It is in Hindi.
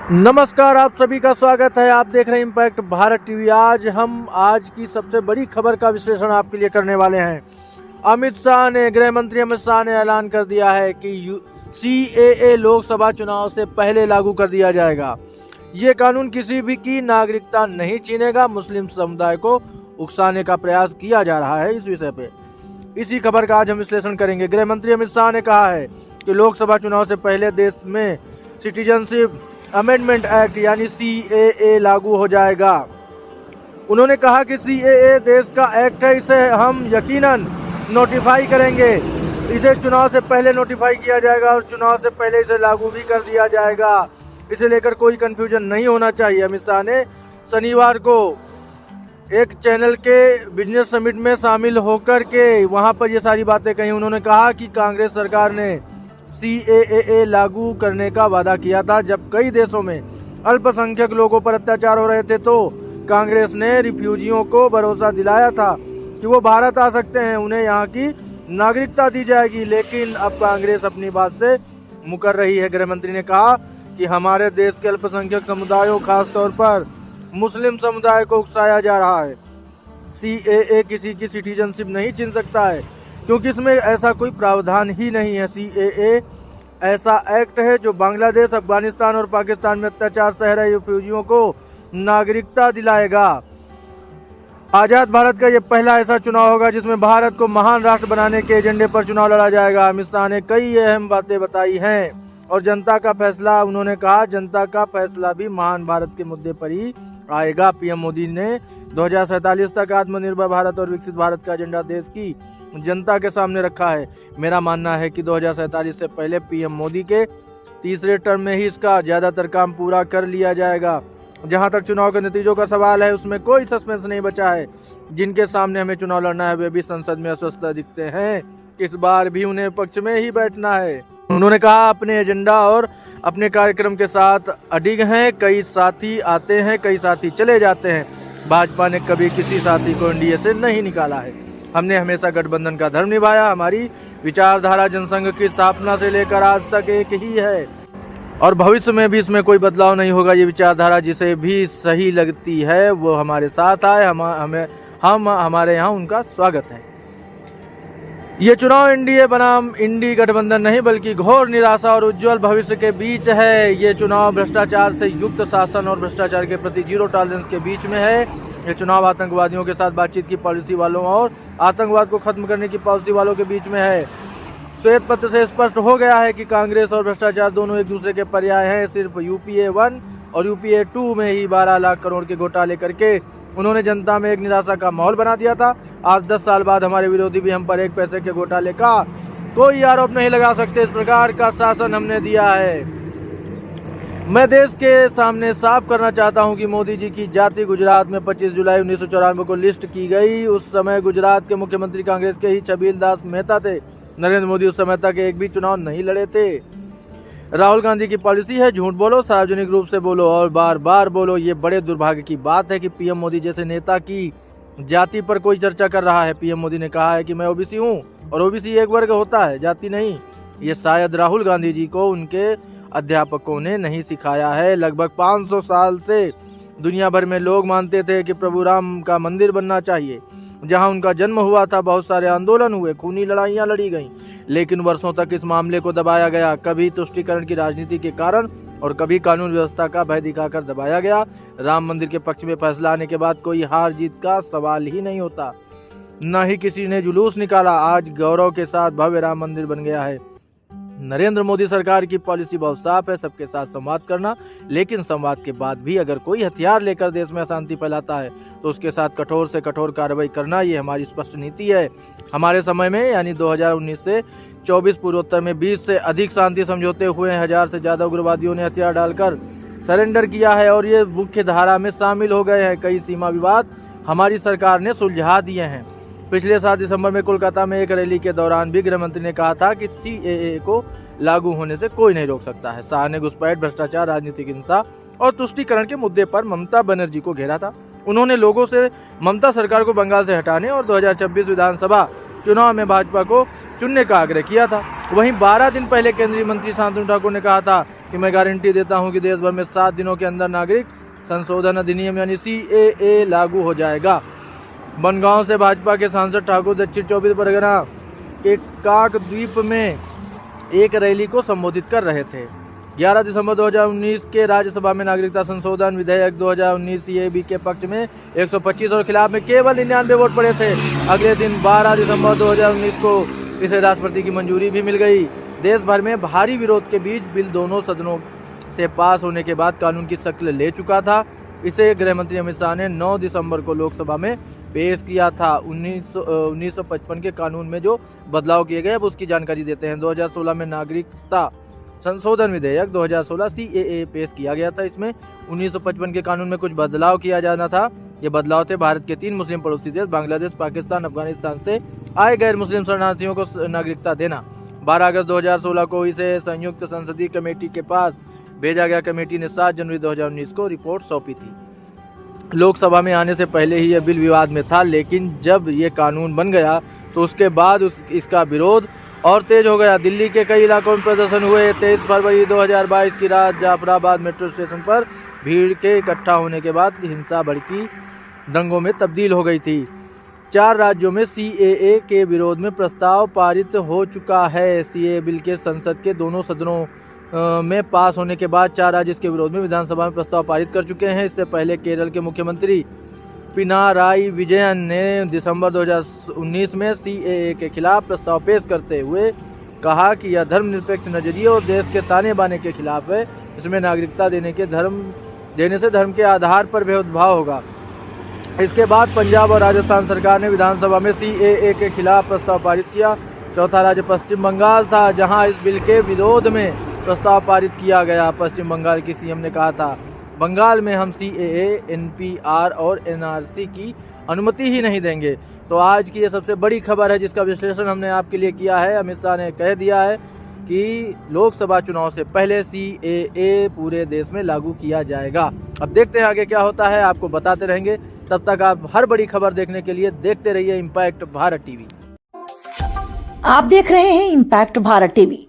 नमस्कार, आप सभी का स्वागत है। आप देख रहे हैं इम्पैक्ट भारत टीवी। आज की सबसे बड़ी खबर का विश्लेषण आपके लिए करने वाले हैं। गृह मंत्री अमित शाह ने ऐलान कर दिया है कि CAA लोकसभा चुनाव से पहले लागू कर दिया जाएगा। ये कानून किसी भी की नागरिकता नहीं छीनेगा। मुस्लिम समुदाय को उकसाने का प्रयास किया जा रहा है। इस विषय पे इसी खबर का आज हम विश्लेषण करेंगे। गृह मंत्री अमित शाह ने कहा है कि लोकसभा चुनाव से पहले देश में सिटीजनशिप अमेंडमेंट एक्ट यानी CAA लागू हो जाएगा। उन्होंने कहा कि CAA देश का एक्ट है, इसे हम यकीनन नोटिफाई करेंगे। इसे चुनाव से पहले नोटिफाई किया जाएगा और चुनाव से पहले इसे लागू भी कर दिया जाएगा। इसे लेकर कोई कंफ्यूजन नहीं होना चाहिए। अमित शाह ने शनिवार को एक चैनल के बिजनेस समिट में शामिल होकर के वहां पर ये सारी बातें कही। उन्होंने कहा कि कांग्रेस सरकार ने CAA लागू करने का वादा किया था। जब कई देशों में अल्पसंख्यक लोगों पर अत्याचार हो रहे थे तो कांग्रेस ने रिफ्यूजियों को भरोसा दिलाया था कि वो भारत आ सकते हैं, उन्हें यहाँ की नागरिकता दी जाएगी। लेकिन अब कांग्रेस अपनी बात से मुकर रही है। गृह मंत्री ने कहा कि हमारे देश के अल्पसंख्यक समुदायों, खासतौर पर मुस्लिम समुदाय को उकसाया जा रहा है। CAA किसी की सिटीजनशिप नहीं छीन सकता है क्योंकि इसमें ऐसा कोई प्रावधान ही नहीं है। CAA ऐसा एक्ट है जो बांग्लादेश, अफगानिस्तान और पाकिस्तान में अत्याचार सह रहे रिफ्यूजियों को नागरिकता दिलाएगा। आजाद भारत का ये पहला ऐसा चुनाव होगा जिसमें भारत को महान राष्ट्र बनाने के एजेंडे पर चुनाव लड़ा जाएगा। अमित शाह ने कई अहम बातें बताई हैं और जनता का फैसला, उन्होंने कहा जनता का फैसला भी महान भारत के मुद्दे पर ही आएगा। PM मोदी ने 2047 तक आत्मनिर्भर भारत और विकसित भारत का एजेंडा देश की जनता के सामने रखा है। मेरा मानना है कि 2047 से पहले PM मोदी के तीसरे टर्म में ही इसका ज्यादातर काम पूरा कर लिया जाएगा। जहां तक चुनाव के नतीजों का सवाल है, उसमें कोई सस्पेंस नहीं बचा है। जिनके सामने हमें चुनाव लड़ना है वे भी संसद में अस्वस्थ दिखते हैं। इस बार भी उन्हें पक्ष में ही बैठना है। उन्होंने कहा अपने एजेंडा और अपने कार्यक्रम के साथ अडिग हैं। कई साथी आते हैं, कई साथी चले जाते हैं। भाजपा ने कभी किसी साथी को NDA से नहीं निकाला है। हमने हमेशा गठबंधन का धर्म निभाया। हमारी विचारधारा जनसंघ की स्थापना से लेकर आज तक एक ही है और भविष्य में भी इसमें कोई बदलाव नहीं होगा। ये विचारधारा जिसे भी सही लगती है वो हमारे साथ आए। हमारे यहाँ उनका स्वागत है। ये चुनाव NDA बनाम इंडी गठबंधन नहीं बल्कि घोर निराशा और उज्जवल भविष्य के बीच है। ये चुनाव भ्रष्टाचार से युक्त शासन और भ्रष्टाचार के प्रति जीरो टॉलरेंस के बीच में है। ये चुनाव आतंकवादियों के साथ बातचीत की पॉलिसी वालों और आतंकवाद को खत्म करने की पॉलिसी वालों के बीच में है। श्वेत पत्र से स्पष्ट हो गया है कि कांग्रेस और भ्रष्टाचार दोनों एक दूसरे के पर्याय हैं। सिर्फ UPA 1 और UPA 2 में ही 12 लाख करोड़ के घोटाले करके उन्होंने जनता में एक निराशा का माहौल बना दिया था। आज 10 साल बाद हमारे विरोधी भी हम पर एक पैसे के घोटाले का कोई आरोप नहीं लगा सकते। इस प्रकार का शासन हमने दिया है। मैं देश के सामने साफ करना चाहता हूं कि मोदी जी की जाति गुजरात में 25 जुलाई 1994 को लिस्ट की गई। उस समय गुजरात के मुख्यमंत्री कांग्रेस के ही छबील दास मेहता थे। नरेंद्र मोदी उस समय तक एक भी चुनाव नहीं लड़े थे। राहुल गांधी की पॉलिसी है झूठ बोलो, सार्वजनिक रूप से बोलो और बार बार बोलो। ये बड़े दुर्भाग्य की बात है कि PM मोदी जैसे नेता की जाति पर कोई चर्चा कर रहा है। PM मोदी ने कहा है कि मैं OBC हूँ और OBC एक वर्ग होता है, जाति नहीं। ये शायद राहुल गांधी जी को उनके अध्यापकों ने नहीं सिखाया है। लगभग 500 साल से दुनिया भर में लोग मानते थे कि प्रभु राम का मंदिर बनना चाहिए। जहां उनका जन्म हुआ था बहुत सारे आंदोलन हुए, खूनी लड़ाइयां लड़ी गईं, लेकिन वर्षों तक इस मामले को दबाया गया। कभी तुष्टीकरण की राजनीति के कारण और कभी कानून व्यवस्था का भय दिखाकर दबाया गया। राम मंदिर के पक्ष में फैसला आने के बाद कोई हार जीत का सवाल ही नहीं होता, न ही किसी ने जुलूस निकाला। आज गौरव के साथ भव्य राम मंदिर बन गया है। नरेंद्र मोदी सरकार की पॉलिसी बहुत साफ है, सबके साथ संवाद करना। लेकिन संवाद के बाद भी अगर कोई हथियार लेकर देश में अशांति फैलाता है तो उसके साथ कठोर से कठोर कार्रवाई करना, ये हमारी स्पष्ट नीति है। हमारे समय में यानी 2019 से 24 पूर्वोत्तर में 20 से अधिक शांति समझौते हुए। 1000 से ज्यादा उग्रवादियों ने हथियार डालकर सरेंडर किया है और ये मुख्य धारा में शामिल हो गए हैं। कई सीमा विवाद हमारी सरकार ने सुलझा दिए हैं। पिछले साल दिसंबर में कोलकाता में एक रैली के दौरान भी गृह मंत्री ने कहा था कि CAA को लागू होने से कोई नहीं रोक सकता है। शाह ने घुसपैठ, भ्रष्टाचार, राजनीतिक हिंसा और तुष्टीकरण के मुद्दे पर ममता बनर्जी को घेरा था। उन्होंने लोगों से ममता सरकार को बंगाल से हटाने और 2026 विधानसभा चुनाव में भाजपा को चुनने का आग्रह किया था। वहीं 12 दिन पहले केंद्रीय मंत्री शांतनु ठाकुर ने कहा था कि मैं गारंटी देता हूं कि देश भर में 7 दिनों के अंदर नागरिक संशोधन अधिनियम यानी CAA लागू हो जाएगा। बनगांव से भाजपा के सांसद ठाकुर दक्षिण 24 परगना के काकद्वीप में एक रैली को संबोधित कर रहे थे। 11 दिसंबर 2019 के राज्यसभा में नागरिकता संशोधन विधेयक 2019 CAB के पक्ष में 125 और खिलाफ में केवल 99 वोट पड़े थे। अगले दिन 12 दिसंबर 2019 को इसे राष्ट्रपति की मंजूरी भी मिल गई। देश भर में भारी विरोध के बीच बिल दोनों सदनों से पास होने के बाद कानून की शक्ल ले चुका था। इसे गृह मंत्री अमित शाह ने 9 दिसंबर को लोकसभा में पेश किया था। 1955 के कानून में जो बदलाव किए गए अब उसकी जानकारी देते हैं। 2016 में नागरिकता संशोधन विधेयक 2016 CAA पेश किया गया था। इसमें 1955 के कानून में कुछ बदलाव किया जाना था। ये बदलाव थे भारत के 3 मुस्लिम पड़ोसी देश बांग्लादेश, पाकिस्तान, अफगानिस्तान से आए गैर मुस्लिम शरणार्थियों को नागरिकता देना। 12 अगस्त 2016 को इसे संयुक्त संसदीय कमेटी के पास भेजा गया। कमेटी ने 7 जनवरी 2019 को रिपोर्ट सौंपी थी। लोकसभा में आने से पहले ही यह बिल विवाद में था, लेकिन जब ये कानून बन गया तो उसके बाद इसका विरोध और तेज हो गया। दिल्ली के कई इलाकों में प्रदर्शन हुए। 23 फरवरी 2022 की रात जाफराबाद मेट्रो स्टेशन पर भीड़ के इकट्ठा होने के बाद हिंसा भड़की दंगों में तब्दील हो गई थी। 4 राज्यों में CAA के विरोध में प्रस्ताव पारित हो चुका है। CAA बिल के संसद के दोनों सदनों में पास होने के बाद 4 राज्य इसके विरोध में विधानसभा में प्रस्ताव पारित कर चुके हैं। इससे पहले केरल के मुख्यमंत्री पिनाराई विजयन ने दिसंबर 2019 में CAA के खिलाफ प्रस्ताव पेश करते हुए कहा कि यह धर्मनिरपेक्ष नजरिए और देश के ताने बाने के खिलाफ है। इसमें नागरिकता देने से धर्म के आधार पर भेदभाव होगा। इसके बाद पंजाब और राजस्थान सरकार ने विधानसभा में CAA के खिलाफ प्रस्ताव पारित किया। चौथा राज्य पश्चिम बंगाल था, जहां इस बिल के विरोध में प्रस्ताव पारित किया गया। पश्चिम बंगाल की CM ने कहा था, बंगाल में हम CAA, NPR और NRC की अनुमति ही नहीं देंगे। तो आज की ये सबसे बड़ी खबर है जिसका विश्लेषण हमने आपके लिए किया है। अमित शाह ने कह दिया है कि लोकसभा चुनाव से पहले CAA पूरे देश में लागू किया जाएगा। अब देखते हैं आगे क्या होता है, आपको बताते रहेंगे। तब तक आप हर बड़ी खबर देखने के लिए देखते रहिए इम्पैक्ट भारत टीवी। आप देख रहे हैं इम्पैक्ट भारत टीवी।